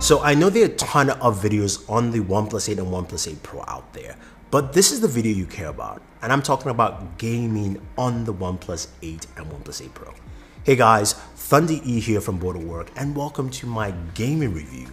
So I know there are a ton of videos on the OnePlus 8 and OnePlus 8 Pro out there, but this is the video you care about, and I'm talking about gaming on the OnePlus 8 and OnePlus 8 Pro. Hey guys, Thunder E here from Border Work, and welcome to my gaming review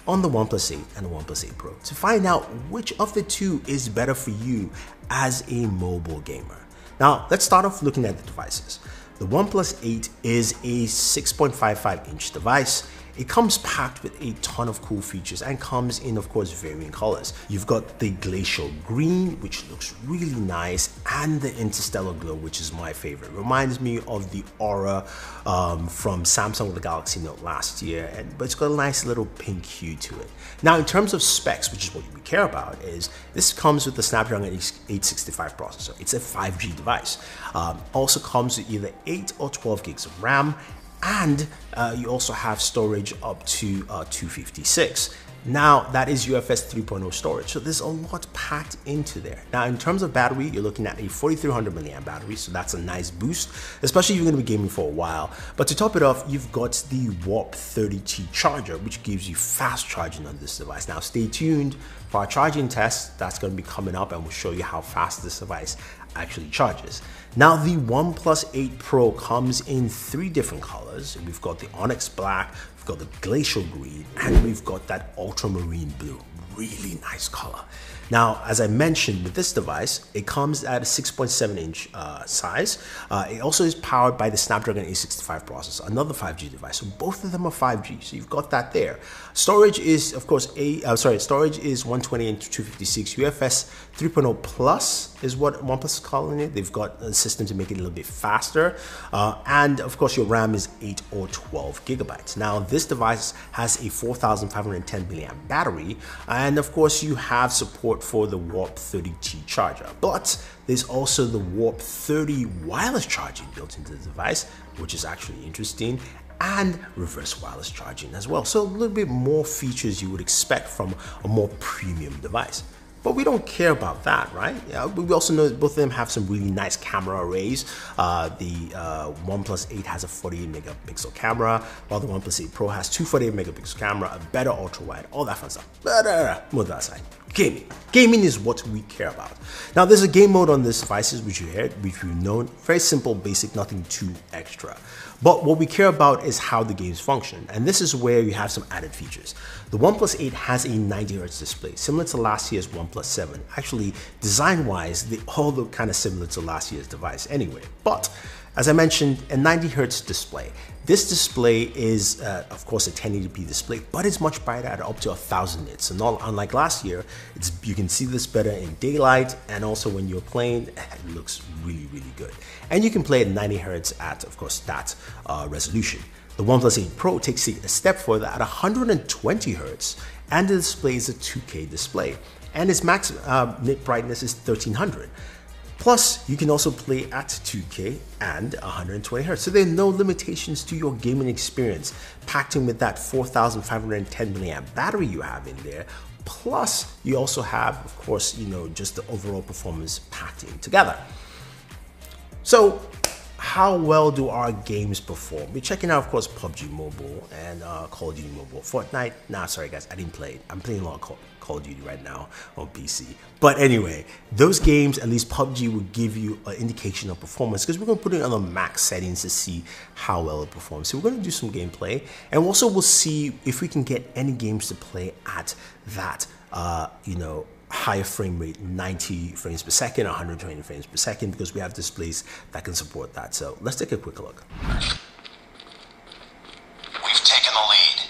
on the OnePlus 8 and the OnePlus 8 Pro to find out which of the two is better for you as a mobile gamer. Now, let's start off looking at the devices. The OnePlus 8 is a 6.55-inch device. It comes packed with a ton of cool features and comes in, of course, varying colors. You've got the glacial green, which looks really nice, and the interstellar glow, which is my favorite. Reminds me of the Aura from Samsung with the Galaxy Note last year, but it's got a nice little pink hue to it. Now, in terms of specs, which is what we care about, is this comes with the Snapdragon 865 processor. It's a 5G device. Also comes with either 8 or 12 gigs of RAM, and you also have storage up to 256. Now, that is UFS 3.0 storage, so there's a lot packed into there. Now, in terms of battery, you're looking at a 4300 milliamp battery, so that's a nice boost, especially if you're going to be gaming for a while. But to top it off, you've got the Warp 30T charger, which gives you fast charging on this device. Now, stay tuned for our charging test. That's going to be coming up, and we'll show you how fast this device actually charges. Now, the OnePlus 8 Pro comes in 3 different colors. We've got the Onyx Black, we've got the Glacial Green, and we've got that Ultramarine Blue. Really nice color. Now, as I mentioned, with this device, it comes at a 6.7-inch size. It also is powered by the Snapdragon 865 processor, another 5G device. So both of them are 5G, so you've got that there. Storage is, of course, storage is 120 and 256. UFS 3.0 Plus is what OnePlus is calling it. They've got a system to make it a little bit faster. And of course, your RAM is 8 or 12 gigabytes. Now, this device has a 4510 milliamp battery, and of course, you have support for the Warp 30T charger, but there's also the Warp 30 wireless charging built into the device, which is actually interesting, and reverse wireless charging as well. So a little bit more features you would expect from a more premium device. But we don't care about that, right? We also know that both of them have some really nice camera arrays. The OnePlus 8 has a 48 megapixel camera, while the OnePlus 8 Pro has 2 48 megapixel camera, a better ultra wide, all that fun stuff. But more to that side. Gaming is what we care about. Now, there's a game mode on this devices, which we've known. Very simple, basic, nothing too extra. But what we care about is how the games function, and this is where you have some added features. The OnePlus 8 has a 90Hz display, similar to last year's OnePlus 7. Actually, design-wise, they all look kind of similar to last year's device anyway. But as I mentioned, a 90Hz display. This display is, of course, a 1080p display, but it's much brighter at up to 1000 nits. And unlike last year, you can see this better in daylight, and also when you're playing, it looks really, really good. And you can play at 90 Hz at, of course, that resolution. The OnePlus 8 Pro takes it a step further at 120 Hz, and the display is a 2K display, and its max nit brightness is 1300. Plus, you can also play at 2K and 120 Hz. So there are no limitations to your gaming experience, packed in with that 4510 milliamp battery you have in there. Plus, you also have, of course, just the overall performance packed in together. So, how well do our games perform? We're checking out, of course, PUBG Mobile and Call of Duty Mobile. Fortnite, nah, sorry guys, I didn't play it. I'm playing a lot of Call of Duty right now on PC. But anyway, those games, at least PUBG, will give you an indication of performance, because we're going to put it on the max settings to see how well it performs. So we're going to do some gameplay, and also we'll see if we can get any games to play at that, higher frame rate, 90 frames per second, 120 frames per second, because we have displays that can support that. So let's take a quick look. We've taken the lead.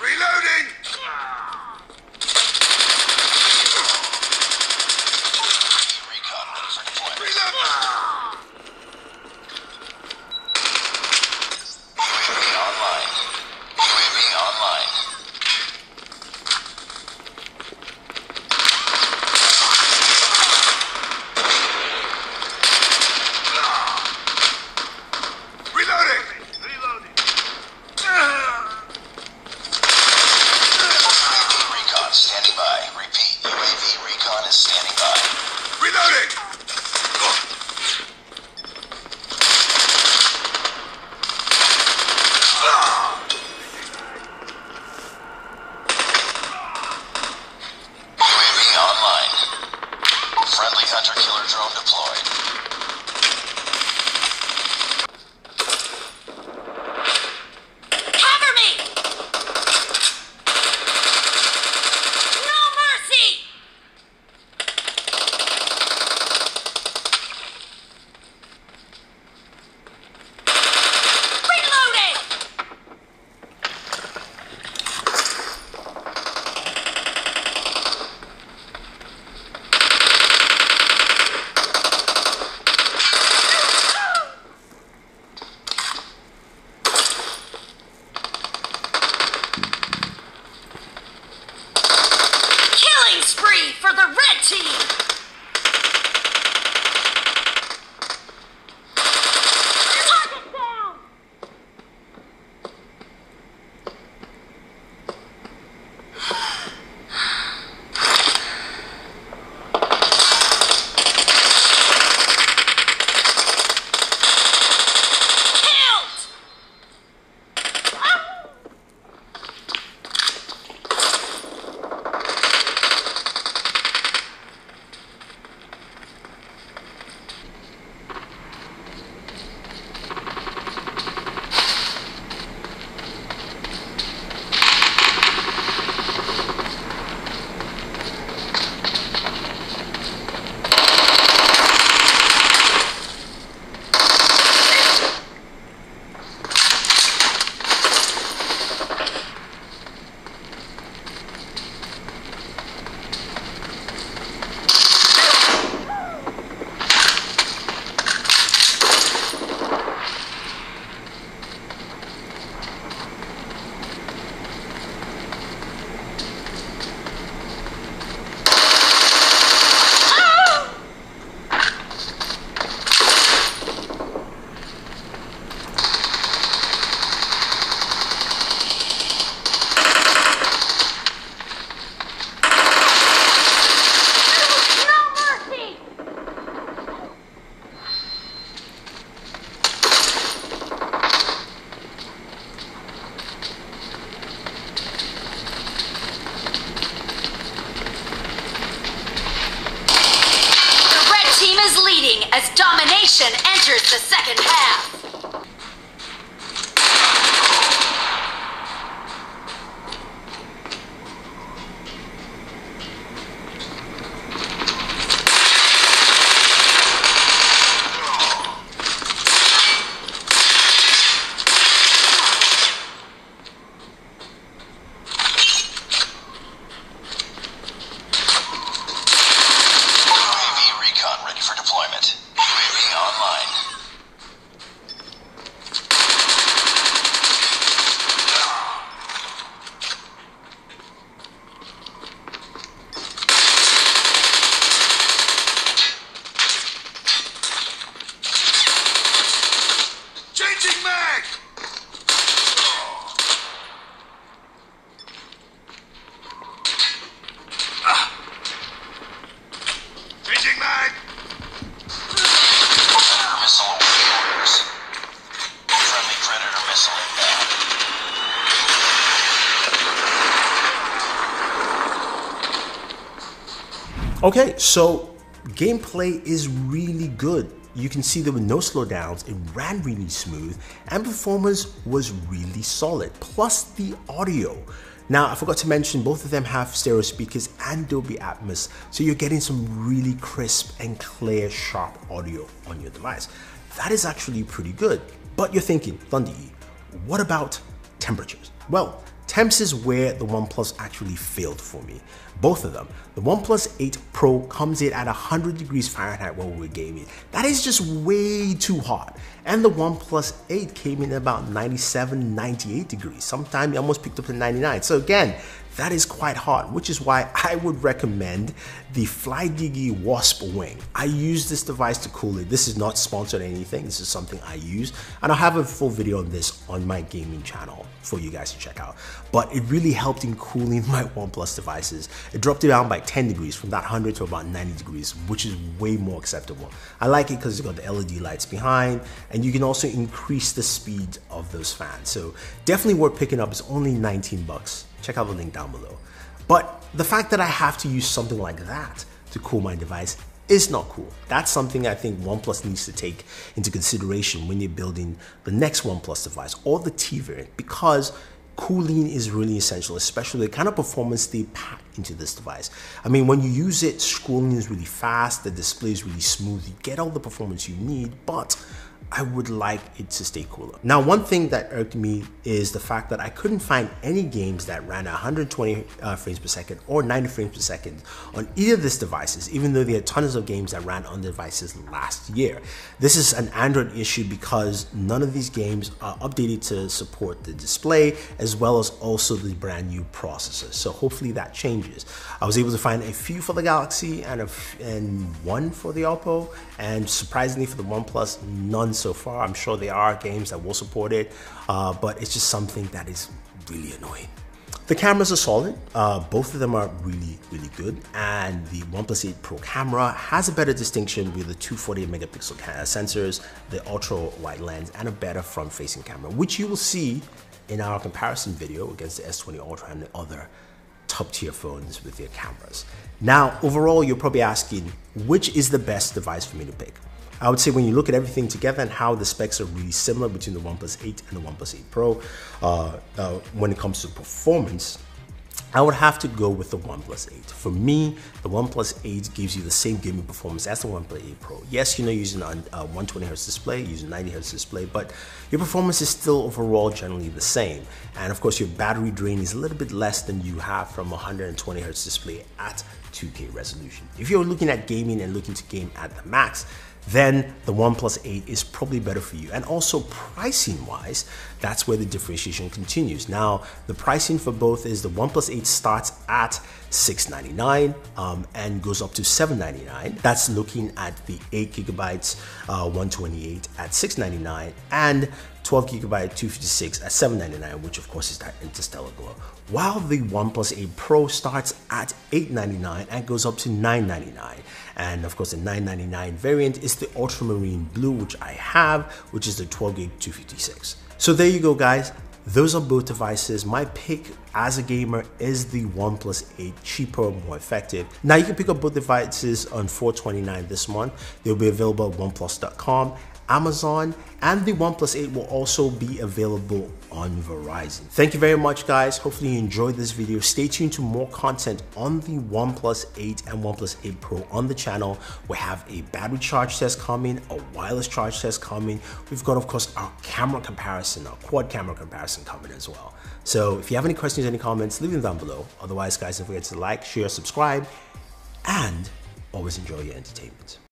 Reloading! Recon ready for deployment. Reload! for the red team! Target down! As domination enters the second half. UAV recon ready for deployment. UAV online. Changing mag! Changing mag! Predator missile awaiting orders. Friendly Predator missile inbound. Okay, so gameplay is really good. You can see there were no slowdowns, it ran really smooth, and performance was really solid, plus the audio. Now, I forgot to mention both of them have stereo speakers and Dolby Atmos, so you're getting some really crisp and clear, sharp audio on your device. That is actually pretty good. But you're thinking, Thunder E, what about temperatures? Well, temps is where the OnePlus actually failed for me. Both of them. The OnePlus 8 Pro comes in at 100 degrees Fahrenheit while we're gaming. That is just way too hot. And the OnePlus 8 came in at about 97, 98 degrees. Sometimes it almost picked up to 99. So again, that is quite hot, which is why I would recommend the FlyDigi Wasp Wing. I use this device to cool it. This is not sponsored or anything. This is something I use. And I'll have a full video on this on my gaming channel for you guys to check out. But it really helped in cooling my OnePlus devices. It dropped it down by 10 degrees from that 100 to about 90 degrees, which is way more acceptable. I like it because it's got the LED lights behind, and you can also increase the speed of those fans. So definitely worth picking up. It's only 19 bucks. Check out the link down below. But the fact that I have to use something like that to cool my device is not cool. That's something I think OnePlus needs to take into consideration when you're building the next OnePlus device or the T variant, because cooling is really essential, especially the kind of performance they pack into this device. I mean, when you use it, scrolling is really fast, the display is really smooth, you get all the performance you need, but I would like it to stay cooler. Now, one thing that irked me is the fact that I couldn't find any games that ran at 120 frames per second or 90 frames per second on either of these devices, even though there are tons of games that ran on the devices last year. This is an Android issue because none of these games are updated to support the display as well as also the brand new processor. So hopefully that changes. I was able to find a few for the Galaxy and one for the Oppo, and surprisingly for the OnePlus, none so far. I'm sure there are games that will support it, but it's just something that is really annoying. The cameras are solid. Both of them are really, really good. And the OnePlus 8 Pro camera has a better distinction with the 248 megapixel sensors, the ultra wide lens, and a better front facing camera, which you will see in our comparison video against the S20 Ultra and the other top tier phones with their cameras. Now, overall, you're probably asking, which is the best device for me to pick? I would say when you look at everything together and how the specs are really similar between the OnePlus 8 and the OnePlus 8 Pro, when it comes to performance, I would have to go with the OnePlus 8. For me, the OnePlus 8 gives you the same gaming performance as the OnePlus 8 Pro. Yes, you're not using a 120Hz display, you're using 90Hz display, but your performance is still overall generally the same. And of course, your battery drain is a little bit less than you have from a 120Hz display at 2K resolution. If you're looking at gaming and looking to game at the max, then the OnePlus 8 is probably better for you. And also pricing wise, that's where the differentiation continues. Now, the pricing for both is the OnePlus 8 starts at $699 and goes up to $799. That's looking at the 8GB 128 at $699 and 12GB 256 at $799, which of course is that Interstellar Glow. While the OnePlus 8 Pro starts at $899 and goes up to $999. And of course the $999 variant is the Ultramarine Blue, which I have, which is the 12GB 256. So there you go, guys. Those are both devices. My pick as a gamer is the OnePlus 8, cheaper, more effective. Now you can pick up both devices on $429 this month. They'll be available at oneplus.com, Amazon, and the OnePlus 8 will also be available on Verizon. Thank you very much, guys. Hopefully you enjoyed this video. Stay tuned to more content on the OnePlus 8 and OnePlus 8 Pro on the channel. We have a battery charge test coming, a wireless charge test coming. We've got, of course, our camera comparison, our quad camera comparison coming as well. So if you have any questions, any comments, leave them down below. Otherwise, guys, don't forget to like, share, subscribe, and always enjoy your entertainment.